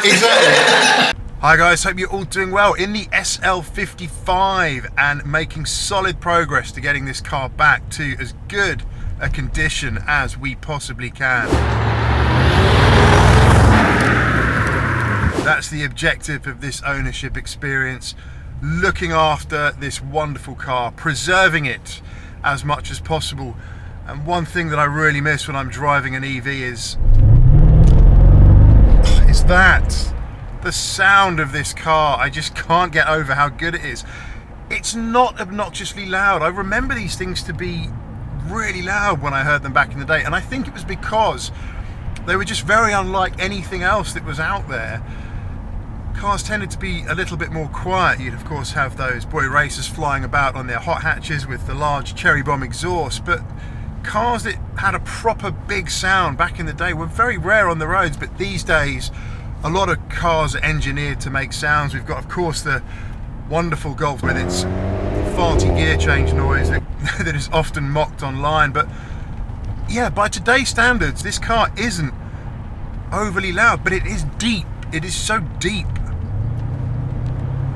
Exactly. Hi guys, hope you're all doing well in the SL55 and making solid progress to getting this car back to as good a condition as we possibly can. That's the objective of this ownership experience, looking after this wonderful car, preserving it as much as possible. And one thing that I really miss when I'm driving an EV is that the sound of this car. I just can't get over how good it is. It's not obnoxiously loud. I remember these things to be really loud when I heard them back in the day, and I think it was because they were just very unlike anything else that was out there. Cars tended to be a little bit more quiet. You'd of course have those boy racers flying about on their hot hatches with the large cherry bomb exhaust, but cars that had a proper big sound back in the day were very rare on the roads. But these days a lot of cars are engineered to make sounds. We've got of course the wonderful Golf with its farty gear change noise that is often mocked online, but yeah, by today's standards this car isn't overly loud, but it is deep. It is so deep.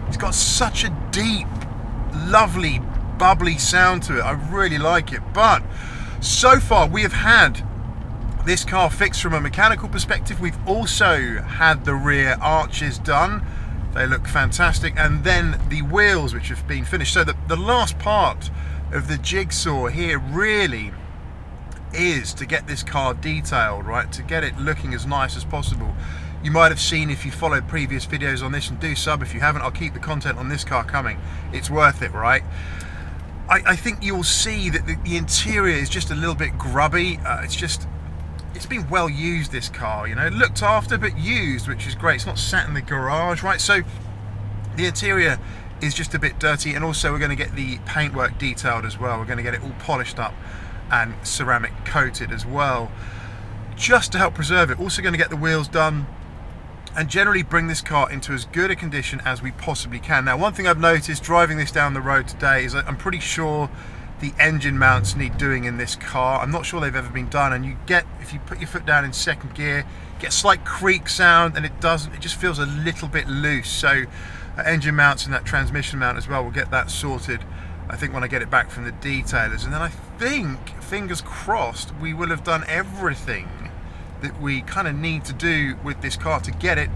It's got such a deep, lovely, bubbly sound to it. I really like it. But so far we have had this car fixed from a mechanical perspective. We've also had the rear arches done. They look fantastic. And then the wheels, which have been finished. So the last part of the jigsaw here really is to get this car detailed, right? To get it looking as nice as possible. You might have seen, if you followed previous videos on this, and do sub if you haven't, I'll keep the content on this car coming. It's worth it, right? I think you'll see that the interior is just a little bit grubby. It's been well used, this car, you know, looked after but used, which is great. It's not sat in the garage, right? So the interior is just a bit dirty, and also we're going to get the paintwork detailed as well. We're going to get it all polished up and ceramic coated as well, just to help preserve it. Also going to get the wheels done and generally bring this car into as good a condition as we possibly can. Now, one thing I've noticed driving this down the road today is I'm pretty sure the engine mounts need doing in this car. I'm not sure they've ever been done, and you get, if you put your foot down in second gear, you get a slight creak sound, and it just feels a little bit loose. So engine mounts and that transmission mount as well, we'll get that sorted, I think, when I get it back from the detailers. And then I think, fingers crossed, we will have done everything that we kind of need to do with this car to get it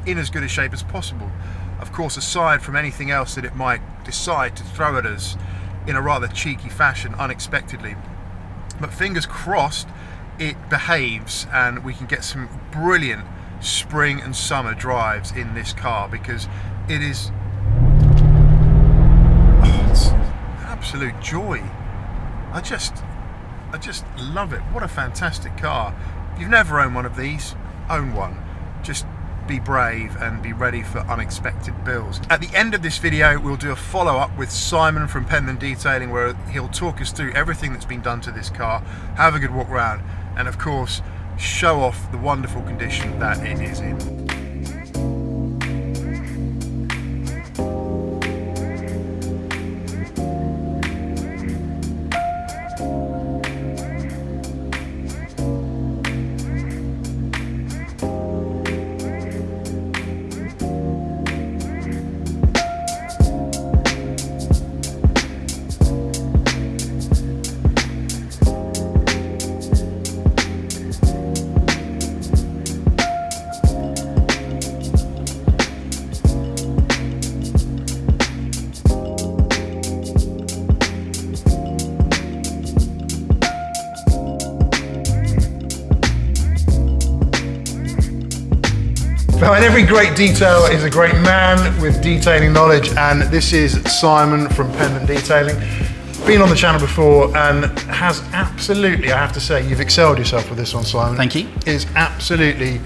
in as good a shape as possible. Of course, aside from anything else that it might decide to throw at us in a rather cheeky fashion unexpectedly. But fingers crossed it behaves and we can get some brilliant spring and summer drives in this car, because it is it's an absolute joy. I just love it. What a fantastic car. If you've never owned one of these, own one. Just be brave and be ready for unexpected bills. At the end of this video, we'll do a follow-up with Simon from Penman Detailing, where he'll talk us through everything that's been done to this car, have a good walk around, and of course show off the wonderful condition that it is in. Behind every great detail is a great man with detailing knowledge, and this is Simon from Penman Detailing. Been on the channel before and has absolutely, I have to say, you've excelled yourself with this one, Simon. Thank you. It's absolutely,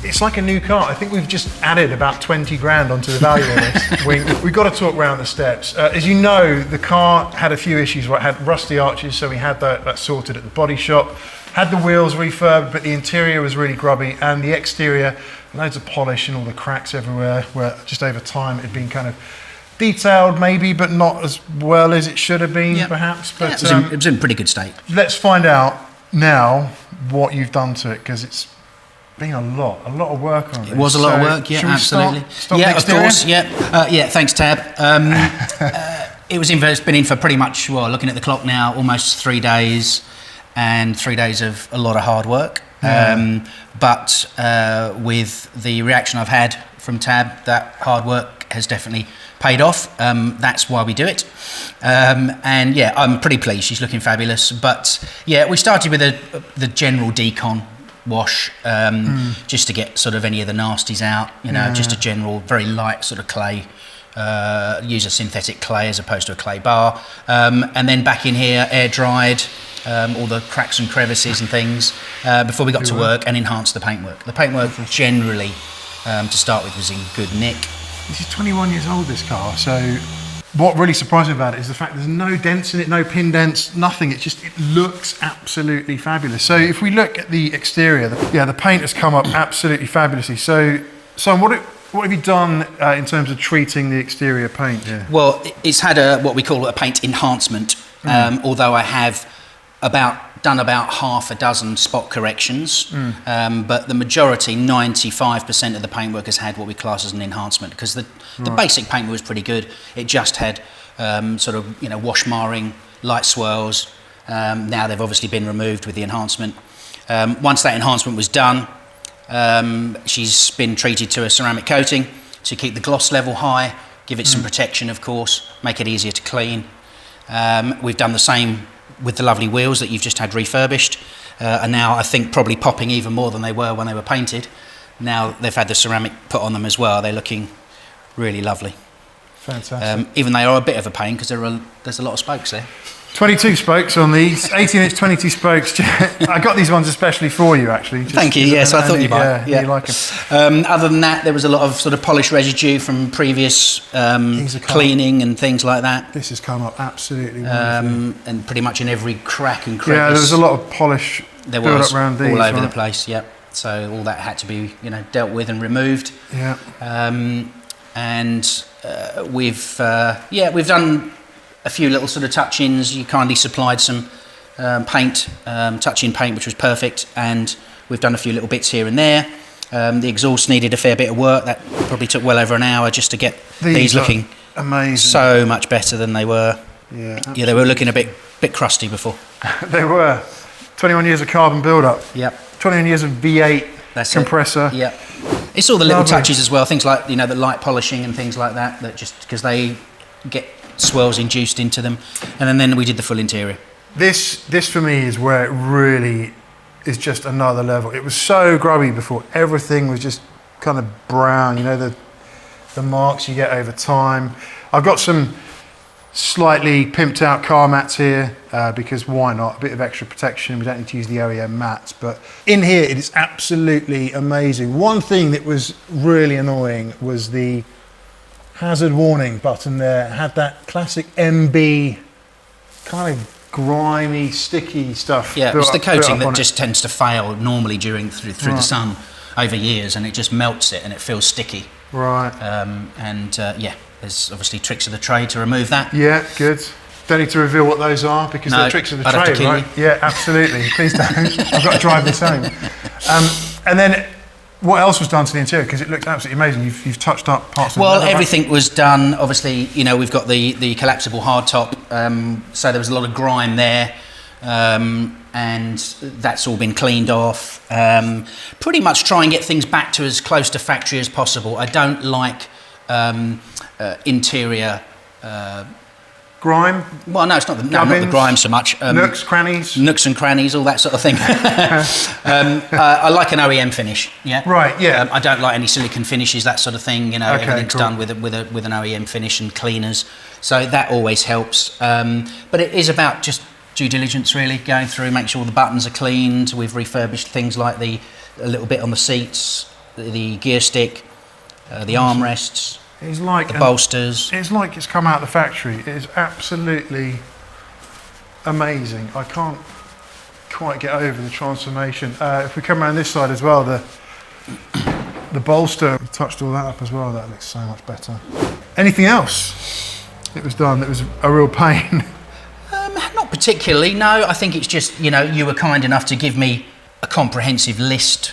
it's like a new car. I think we've just added about 20 grand onto the value of this. We've got to talk around the steps. As you know, the car had a few issues. It had rusty arches, so we had that sorted at the body shop. Had the wheels refurbed, but the interior was really grubby, and the exterior, loads of polish and all the cracks everywhere, where just over time it had been kind of detailed maybe, but not as well as it should have been, perhaps. But it was in pretty good state. Let's find out now what you've done to it, because been a lot of work on it. It was a lot of work, yeah, absolutely. Start yeah, the of course, yeah. Yeah, thanks, Tab. It's been in for pretty much, well, looking at the clock now, almost 3 days, and 3 days of a lot of hard work. Yeah. But with the reaction I've had from Tab, that hard work has definitely paid off. That's why we do it. And yeah, I'm pretty pleased. She's looking fabulous. But yeah, we started with the general decon wash, just to get sort of any of the nasties out, you know, just a general, very light sort of clay. Use a synthetic clay as opposed to a clay bar. And then back in here, air dried all the cracks and crevices and things before we got to work and enhanced the paintwork. The paintwork generally, to start with, was in good nick. This is 21 years old, this car, so what really surprised me about it is the fact there's no dents in it, no pin dents, nothing. It looks absolutely fabulous. So if we look at the exterior, the paint has come up absolutely fabulously. So what have you done in terms of treating the exterior paint here? Well, it's had what we call a paint enhancement, although I have done about half a dozen spot corrections, but the majority, 95% of the paintwork has had what we class as an enhancement, because the basic paintwork was pretty good. It just had sort of, you know, wash marring, light swirls. Now they've obviously been removed with the enhancement. Once that enhancement was done, she's been treated to a ceramic coating to keep the gloss level high, give it some protection, of course, make it easier to clean. We've done the same with the lovely wheels that you've just had refurbished, and now I think probably popping even more than they were when they were painted. Now they've had the ceramic put on them as well. They're looking really lovely. Fantastic. Even they are a bit of a pain because there's a lot of spokes there. 22 spokes on these, 18-inch 22 spokes. I got these ones especially for you, actually. Thank you, yes, I thought you might. Yeah, you like them. Other than that, there was a lot of sort of polish residue from previous cleaning and things like that. This has come up absolutely wonderfully. And pretty much in every crack and crevice. Yeah, there was a lot of polish built up around these, all over the place, yep. So all that had to be, you know, dealt with and removed. Yeah. We've done a few little sort of touch-ins. You kindly supplied some paint, touch-in paint, which was perfect, and we've done a few little bits here and there. The exhaust needed a fair bit of work. That probably took well over an hour just to get these looking amazing, so much better than they were. Yeah, absolutely. Yeah, they were looking a bit crusty before. They were. 21 years of carbon build-up. Yep. 21 years of V8 compressor. Yeah. It's all the little touches as well, things like, you know, the light polishing and things like that, that just because they get swirls induced into them, and then we did the full interior. This for me is where it really is just another level. It was so grubby before. Everything was just kind of brown, you know, the marks you get over time. I've got some slightly pimped out car mats here because why not? A bit of extra protection. We don't need to use the OEM mats, but in here it is absolutely amazing. One thing that was really annoying was the hazard warning button there. It had that classic MB kind of grimy, sticky stuff. Yeah, it's the coating that just tends to fail normally through the sun over years, and it just melts it and it feels sticky. Right. Yeah, there's obviously tricks of the trade to remove that. Yeah, good. Don't need to reveal what those are because they're tricks of the trade, right? Yeah, absolutely. Please don't. I've got to drive this home. And then what else was done to the interior? Because it looked absolutely amazing. You've touched up parts of it. Well, everything was done. Obviously, you know, we've got the collapsible hardtop, so there was a lot of grime there, and that's all been cleaned off. Pretty much try and get things back to as close to factory as possible. I don't like interior grime. Well, no, it's not not the grime so much. Nooks and crannies, all that sort of thing. I like an OEM finish. Yeah. Right. Yeah. I don't like any silicone finishes, that sort of thing. You know, everything's done with an OEM finish and cleaners, so that always helps. But it is about just due diligence, really, going through, make sure all the buttons are cleaned. We've refurbished things like a little bit on the seats, the gear stick, the armrests. It's like the bolsters. It's like it's come out of the factory. It is absolutely amazing. I can't quite get over the transformation. If we come around this side as well, the bolster, we touched all that up as well. That looks so much better. Anything else that was done that was a real pain? Not particularly. No, I think it's just, you know, you were kind enough to give me a comprehensive list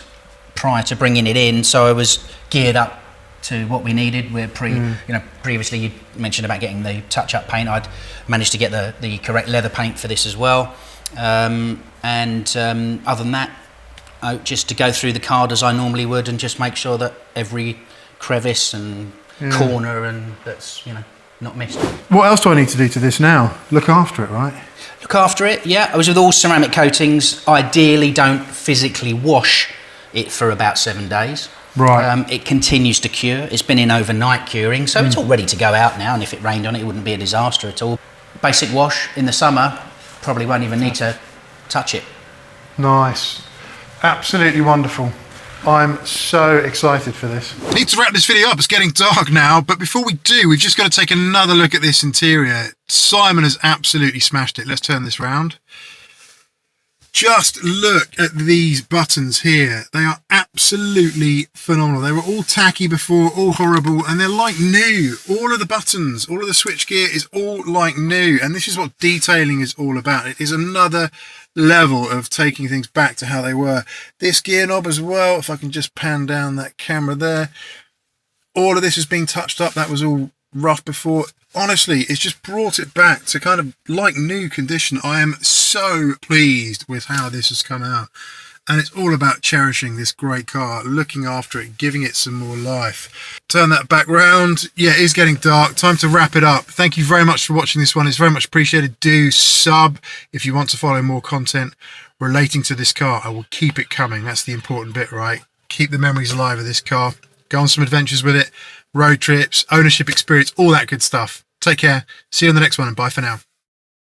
prior to bringing it in, so I was geared up to what we needed. We're previously you mentioned about getting the touch-up paint. I'd managed to get the correct leather paint for this as well, other than that, just to go through the card as I normally would and just make sure that every crevice and corner and that's not missed. What else do I need to do to this now? Look after it, right? Look after it, yeah. I was with all ceramic coatings. Ideally, don't physically wash it for about 7 days. Right. It continues to cure. It's been in overnight curing, so it's all ready to go out now, and if it rained on it, it wouldn't be a disaster at all. Basic wash in the summer, probably won't even need to touch it. Nice. Absolutely wonderful. I'm so excited for this. Need to wrap this video up. It's getting dark now, but before we do, we've just got to take another look at this interior. Simon has absolutely smashed it. Let's turn this round. Just look at these buttons here. They are absolutely phenomenal. They were all tacky before, all horrible, and they're like new. All of the buttons, all of the switchgear is all like new, and this is what detailing is all about. It is another level of taking things back to how they were. This gear knob as well, if I can just pan down that camera there, all of this has been touched up. That was all rough before. Honestly, it's just brought it back to kind of like new condition. I am so pleased with how this has come out, and it's all about cherishing this great car, looking after it, giving it some more life. Turn that back round. Yeah, it is getting dark. Time to wrap it up. Thank you very much for watching this one. It's very much appreciated. Do sub if you want to follow more content relating to this car. I will keep it coming. That's the important bit, right? Keep the memories alive of this car. Go on some adventures with it, road trips, ownership experience, all that good stuff. Take care. See you on the next one, and bye for now.